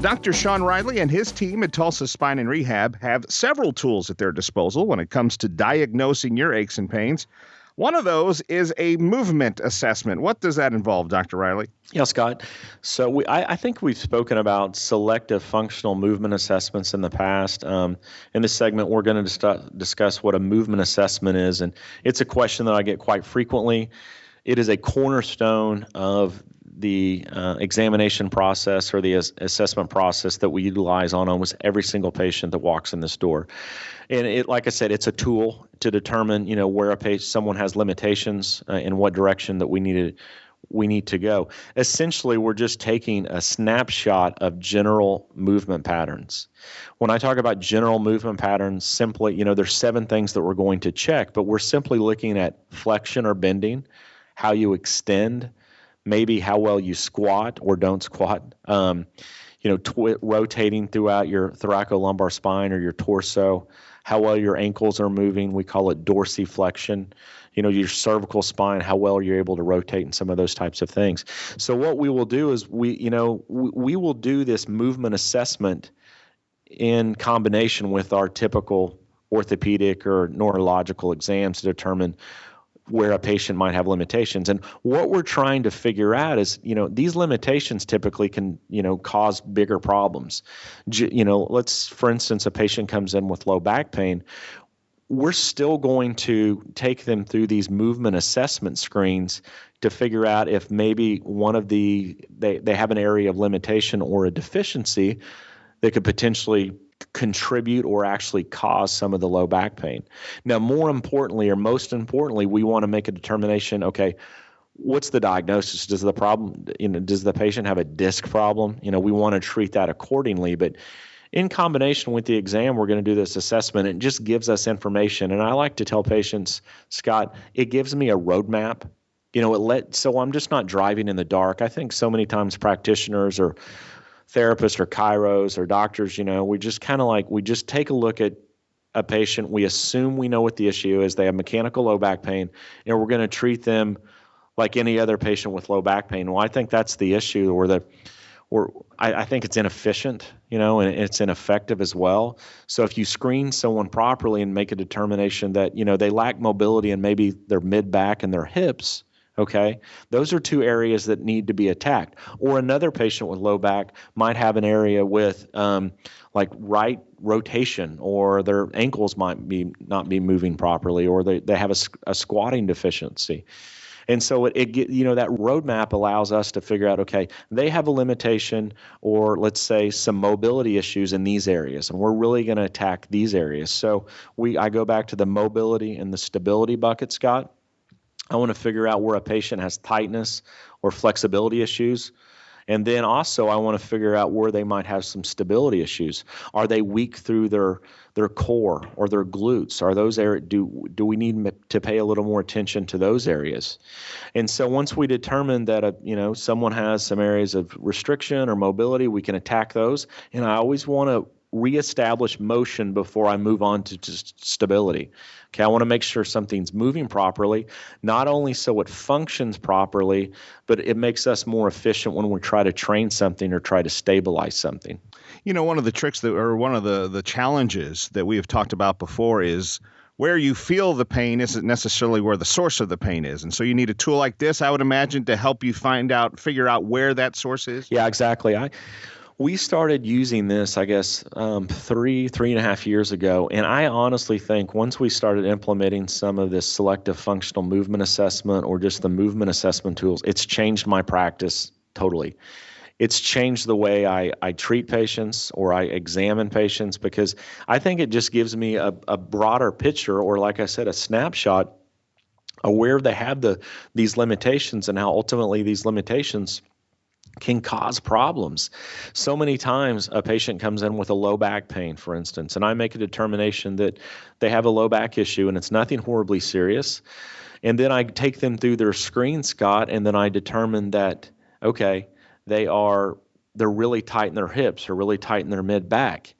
Dr. Sean Riley and his team at Tulsa Spine and Rehab have several tools at their disposal when it comes to diagnosing your aches and pains. One of those is a movement assessment. What does that involve, Dr. Riley? Yeah, Scott. So I think we've spoken about selective functional movement assessments in the past. In this segment, we're going to discuss what a movement assessment is, and it's a question that I get quite frequently. It is a cornerstone of the examination process or the assessment process that we utilize on almost every single patient that walks in this door. And it, like I said, it's a tool to determine, where someone has limitations in what direction that we need to go. Essentially, we're just taking a snapshot of general movement patterns. When I talk about general movement patterns, simply, there's 7 things that we're going to check, but we're simply looking at flexion or bending, how you extend, maybe how well you squat or don't squat, rotating throughout your thoracolumbar spine or your torso, how well your ankles are moving. We call it dorsiflexion. Your cervical spine, how well you're able to rotate, and some of those types of things. So what we will do is we will do this movement assessment in combination with our typical orthopedic or neurological exams to determine where a patient might have limitations. And what we're trying to figure out is, these limitations typically can, cause bigger problems. Let's, for instance, a patient comes in with low back pain. We're still going to take them through these movement assessment screens to figure out if maybe one of they have an area of limitation or a deficiency that could potentially contribute or actually cause some of the low back pain. Now, more importantly, or most importantly, we want to make a determination, okay, what's the diagnosis? Does the patient have a disc problem? We want to treat that accordingly, but in combination with the exam, we're going to do this assessment. It just gives us information. And I like to tell patients, Scott, it gives me a roadmap. So I'm just not driving in the dark. I think so many times practitioners or therapists or chiros or doctors, we just take a look at a patient. We assume we know what the issue is. They have mechanical low back pain, and we're going to treat them like any other patient with low back pain. Well, I think that's the issue, I think it's inefficient, and it's ineffective as well. So if you screen someone properly and make a determination that, they lack mobility and maybe their mid-back and their hips, okay, those are 2 areas that need to be attacked. Or another patient with low back might have an area with right rotation, or their ankles might not be moving properly, or they have a squatting deficiency. And so that roadmap allows us to figure out, okay, they have a limitation or let's say some mobility issues in these areas, and we're really going to attack these areas. So I go back to the mobility and the stability bucket, Scott. I want to figure out where a patient has tightness or flexibility issues. And then also I want to figure out where they might have some stability issues. Are they weak through their core or their glutes? Are those areas, do we need to pay a little more attention to those areas? And so once we determine that someone has some areas of restriction or mobility, we can attack those. And I always want to reestablish motion before I move on to just stability. Okay, I want to make sure something's moving properly, not only so it functions properly, but it makes us more efficient when we try to train something or try to stabilize something. One of the tricks one of the challenges that we have talked about before is where you feel the pain isn't necessarily where the source of the pain is. And so you need a tool like this, I would imagine, to help you figure out where that source is. Yeah, exactly. We started using this, I guess, 3.5 years ago. And I honestly think once we started implementing some of this selective functional movement assessment or just the movement assessment tools, it's changed my practice totally. It's changed the way I treat patients or I examine patients, because I think it just gives me a broader picture, or like I said, a snapshot of where they have these limitations and how ultimately these limitations can cause problems. So many times a patient comes in with a low back pain, for instance, and I make a determination that they have a low back issue and it's nothing horribly serious. And then I take them through their screen, Scott, and then I determine that, okay, they're really tight in their hips or really tight in their mid back.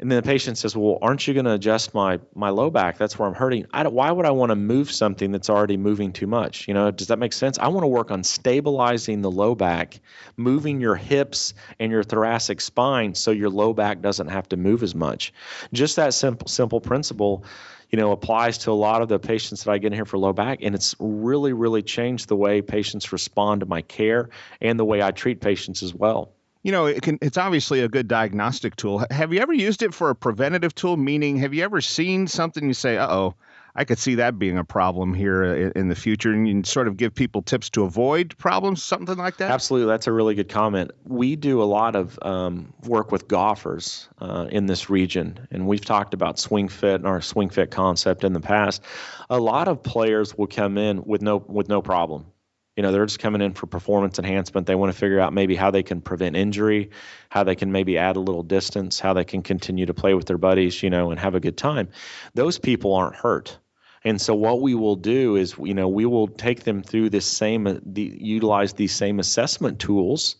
And then the patient says, well, aren't you going to adjust my low back? That's where I'm hurting. Why would I want to move something that's already moving too much? Does that make sense? I want to work on stabilizing the low back, moving your hips and your thoracic spine so your low back doesn't have to move as much. Just that simple principle, applies to a lot of the patients that I get in here for low back. And it's really, really changed the way patients respond to my care and the way I treat patients as well. It's obviously a good diagnostic tool. Have you ever used it for a preventative tool? Meaning, have you ever seen something you say, uh-oh, I could see that being a problem here in the future, and you can sort of give people tips to avoid problems, something like that? Absolutely. That's a really good comment. We do a lot of work with golfers in this region, and we've talked about swing fit and our swing fit concept in the past. A lot of players will come in with no problem. They're just coming in for performance enhancement. They want to figure out maybe how they can prevent injury, how they can maybe add a little distance, how they can continue to play with their buddies, and have a good time. Those people aren't hurt. And so what we will do is, we will take them through utilize these same assessment tools.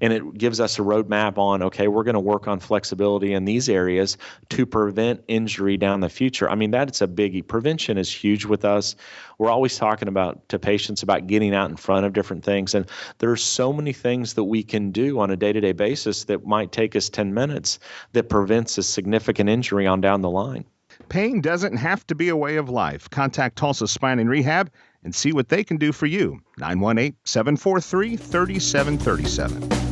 And it gives us a roadmap on, okay, we're going to work on flexibility in these areas to prevent injury down the future. I mean, that's a biggie. Prevention is huge with us. We're always talking to patients about getting out in front of different things. And there are so many things that we can do on a day-to-day basis that might take us 10 minutes that prevents a significant injury on down the line. Pain doesn't have to be a way of life. Contact Tulsa Spine and Rehab and see what they can do for you. 918-743-3737.